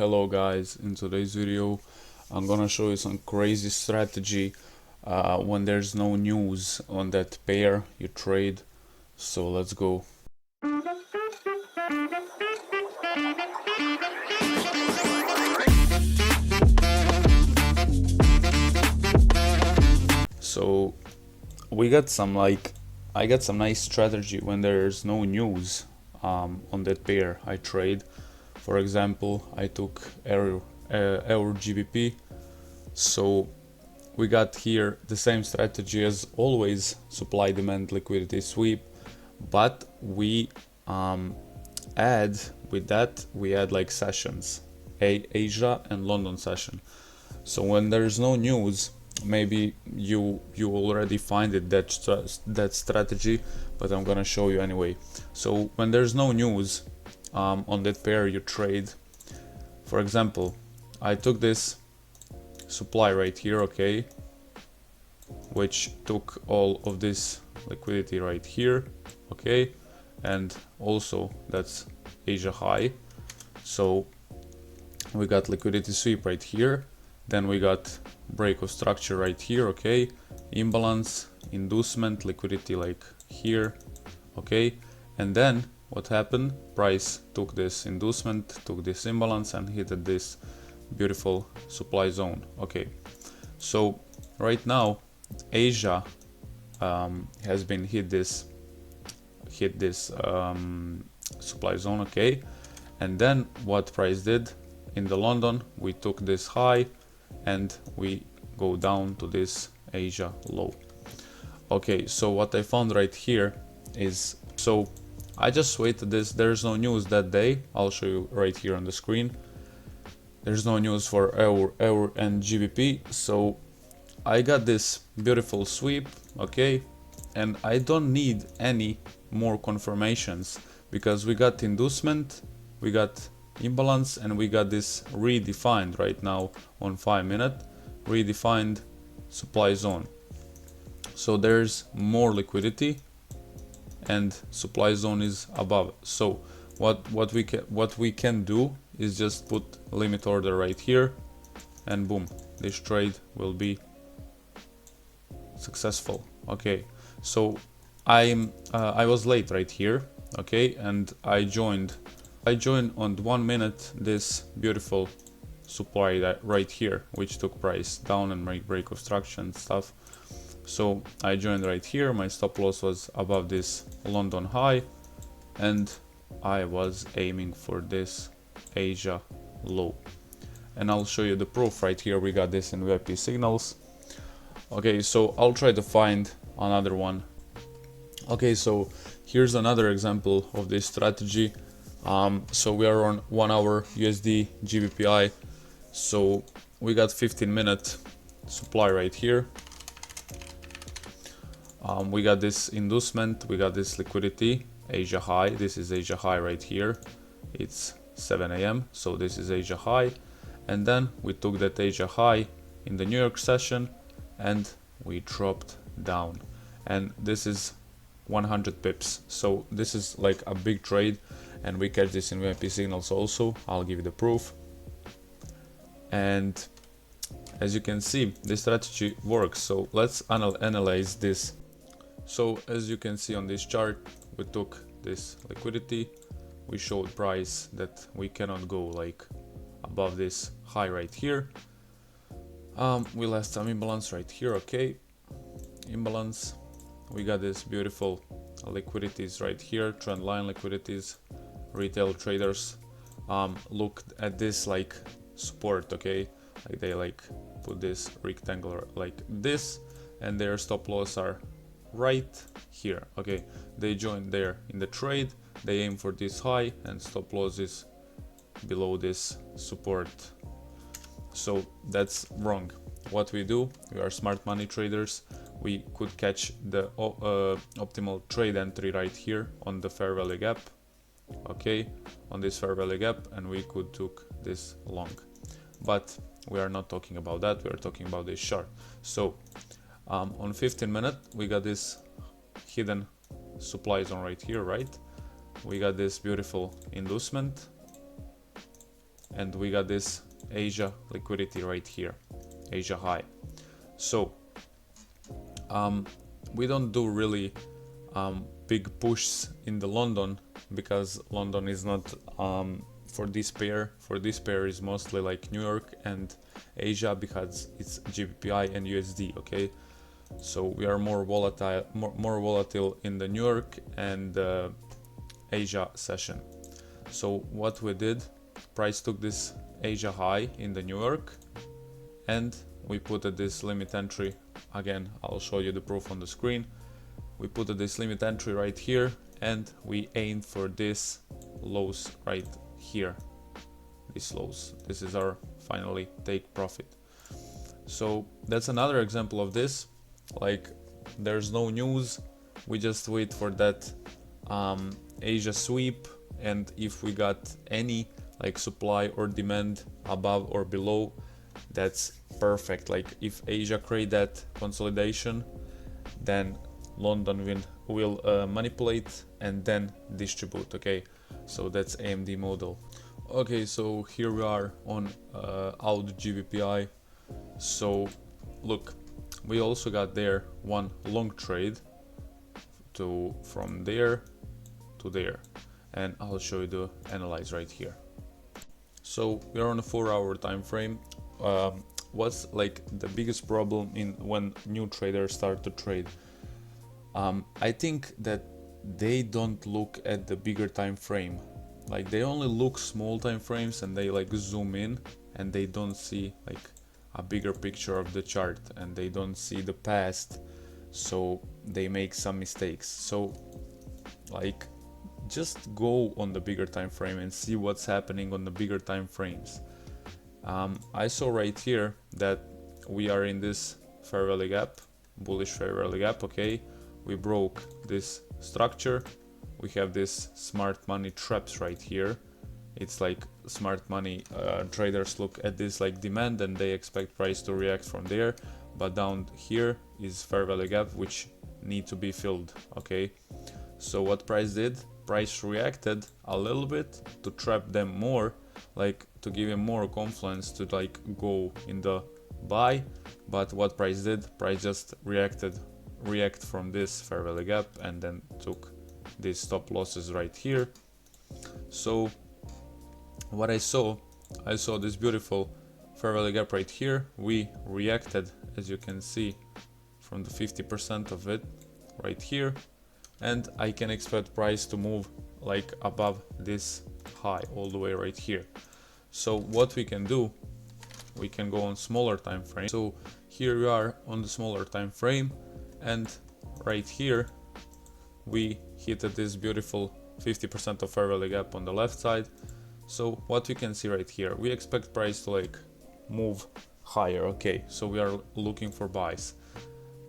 Hello guys, in today's video I'm gonna show you some crazy strategy when there's no news on that pair you trade. So let's go. So we got some I got some nice strategy when there's no news on that pair I trade. For example, I took Euro GBP. So we got here the same strategy as always, supply demand liquidity sweep, but we add with that we add like sessions, Asia and London session. So when there's no news, maybe you already find it that strategy, but I'm gonna show you anyway. So when there's no news on that pair you trade, for example, I took this supply right here, okay, which took all of this liquidity right here, okay, and also that's Asia high. So we got liquidity sweep right here, then we got break of structure right here, okay, imbalance, inducement, liquidity like here, okay, and then what happened? Price took this inducement, took this imbalance and hit this beautiful supply zone. Okay, so right now Asia has been hit this supply zone, okay, and then what price did in the London, we took this high and we go down to this Asia low. Okay, so what I found right here is, so I just waited this, there's no news that day, I'll show you right here on the screen. There's no news for Euro and GBP, so I got this beautiful sweep, okay, and I don't need any more confirmations because we got inducement, we got imbalance, and we got this redefined right now on 5-minute redefined supply zone. So there's more liquidity and supply zone is above. So what we can do is just put limit order right here, and boom, this trade will be successful. Okay, so I was late right here, okay, and I joined on 1 minute this beautiful supply that right here, which took price down and make break of structure and stuff. So I joined right here, my stop loss was above this London high, and I was aiming for this Asia low, and I'll show you the proof right here. We got this in VIP signals. Okay, so I'll try to find another one. Okay, so here's another example of this strategy. So we are on 1 hour USD GBPI. So we got 15-minute supply right here. We got this inducement, we got this liquidity, Asia high. This is Asia high right here. It's 7 AM, so this is Asia high. And then we took that Asia high in the New York session and we dropped down. And this is 100 pips. So this is like a big trade, and we catch this in VIP signals also. I'll give you the proof. And as you can see, this strategy works. So let's analyze this. So as you can see on this chart, we took this liquidity, we showed price that we cannot go like above this high right here. We lost some imbalance right here, okay, imbalance. We got this beautiful liquidities right here, trend line liquidities. Retail traders look at this like support, okay, like they like put this rectangular like this, and their stop loss are right here, okay. They join there in the trade, they aim for this high, and stop loss is below this support. So that's wrong. What we do, we are smart money traders, we could catch the optimal trade entry right here on the fair value gap, okay, on this fair value gap, and we could took this long. But we are not talking about that, we are talking about this short. So on 15-minute we got this hidden supply zone right here, right? We got this beautiful inducement, and we got this Asia liquidity right here, Asia high. So we don't do really big pushes in the London, because London is not for this pair. For this pair is mostly like New York and Asia, because it's GBPI and USD. Okay, so we are more volatile in the New York and Asia session. So what we did, price took this Asia high in the New York, and we put this limit entry. Again, I'll show you the proof on the screen. We put this limit entry right here, and we aim for this lows right here. These lows. This is our finally take profit. So that's another example of this. Like, there's no news. We just wait for that Asia sweep, and if we got any like supply or demand above or below, that's perfect. Like, if Asia create that consolidation, then London will manipulate and then distribute. Okay, so that's AMD model. Okay, so here we are on AUD GBPI. So look, we also got there one long trade from there to there, and I'll show you the analyze right here. So we're on a 4-hour time frame. What's like the biggest problem in when new traders start to trade? I think that they don't look at the bigger time frame. Like, they only look small time frames, and they like zoom in, and they don't see like a bigger picture of the chart, and they don't see the past, so they make some mistakes. So like, just go on the bigger time frame and see what's happening on the bigger time frames. I saw right here that we are in this fair value gap, bullish fair value gap. Okay, we broke this structure. We have this smart money traps right here. It's like smart money traders look at this like demand, and they expect price to react from there, but down here is fair value gap which need to be filled. Okay, so what price did? Price reacted a little bit to trap them more, like to give him more confidence to like go in the buy. But what price did? Price just react from this fair value gap, and then took these stop losses right here. So what I saw this beautiful fair value gap right here. We reacted, as you can see, from the 50% of it right here, and I can expect price to move like above this high all the way right here. So what we can do, we can go on smaller time frame. So here we are on the smaller time frame, and right here we hit this beautiful 50% of fair value gap on the left side. So what we can see right here, we expect price to like move higher. Okay, so we are looking for buys.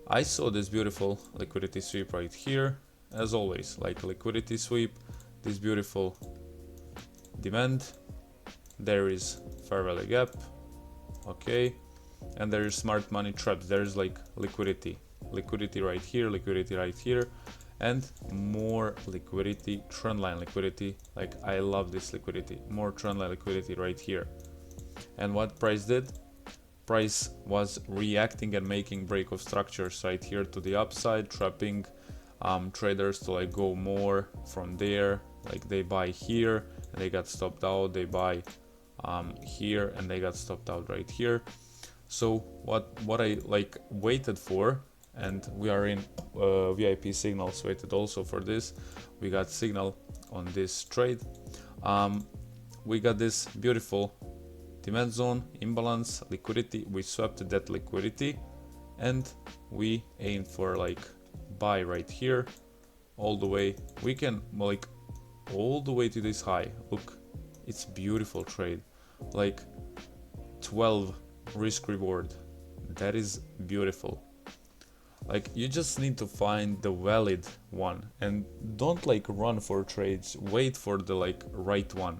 I saw this beautiful liquidity sweep right here, as always, like liquidity sweep, this beautiful demand, there is fair value gap. Okay, and there is smart money traps. There's like liquidity right here, and more liquidity, trendline liquidity. Like, I love this liquidity, more trendline liquidity right here. And what price did? Price was reacting and making break of structures right here to the upside, trapping traders to like go more from there. Like, they buy here and they got stopped out, they buy here and they got stopped out right here. So what I like waited for, and we are in VIP signals, waited also for this. We got signal on this trade. We got this beautiful demand zone, imbalance, liquidity. We swept that liquidity, and we aim for like buy right here all the way. We can like all the way to this high. Look, it's beautiful trade, like 12 risk reward. That is beautiful. Like, you just need to find the valid one, and don't like run for trades. Wait for the like right one.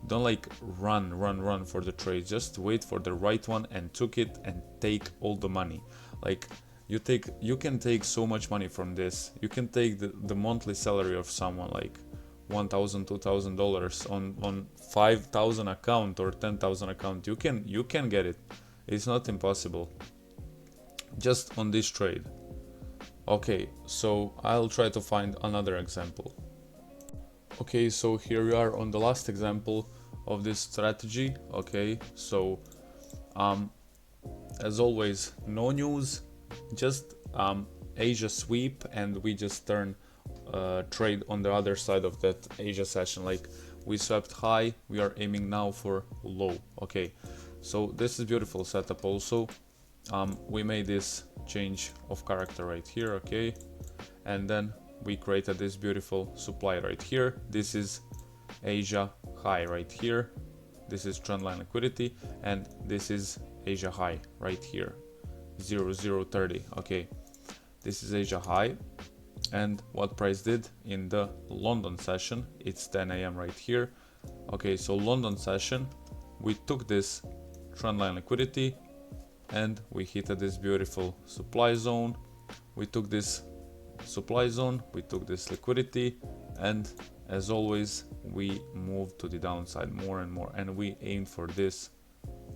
Don't like run for the trade. Just wait for the right one and took it and take all the money. Like, you can take so much money from this. You can take the monthly salary of someone, like $1,000, $2,000 on 5,000 account or 10,000 account. You can get it. It's not impossible. Just on this trade. Okay, so I'll try to find another example. Okay, so here we are on the last example of this strategy. Okay, so as always, no news, just Asia sweep, and we just turn trade on the other side of that Asia session. Like, we swept high, we are aiming now for low. Okay, so this is beautiful setup also. We made this change of character right here. Okay, and then we created this beautiful supply right here. This is Asia high right here. This is trendline liquidity, and this is Asia high right here, 0030. Okay, this is Asia high, and what price did in the London session, it's 10 a.m. right here. Okay, so London session, we took this trendline liquidity and we hit this beautiful supply zone. We took this supply zone, we took this liquidity, and as always we moved to the downside more and more, and we aimed for this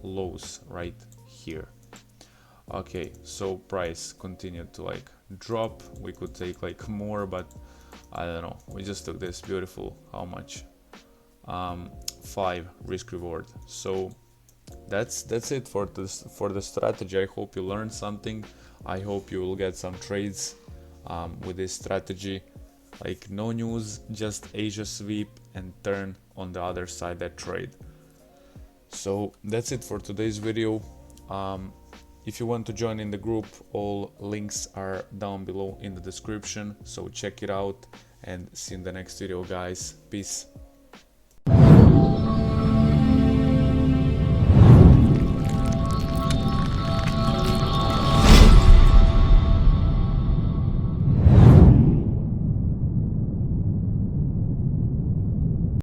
lows right here. Okay, so price continued to like drop. We could take like more, but I don't know, we just took this beautiful, how much, 5 risk reward. So that's it for the strategy. I hope you learned something. I hope you will get some trades with this strategy. Like, no news, just Asia sweep and turn on the other side that trade. So that's it for today's video. If you want to join in the group, all links are down below in the description, so check it out, and see you in the next video, guys. Peace.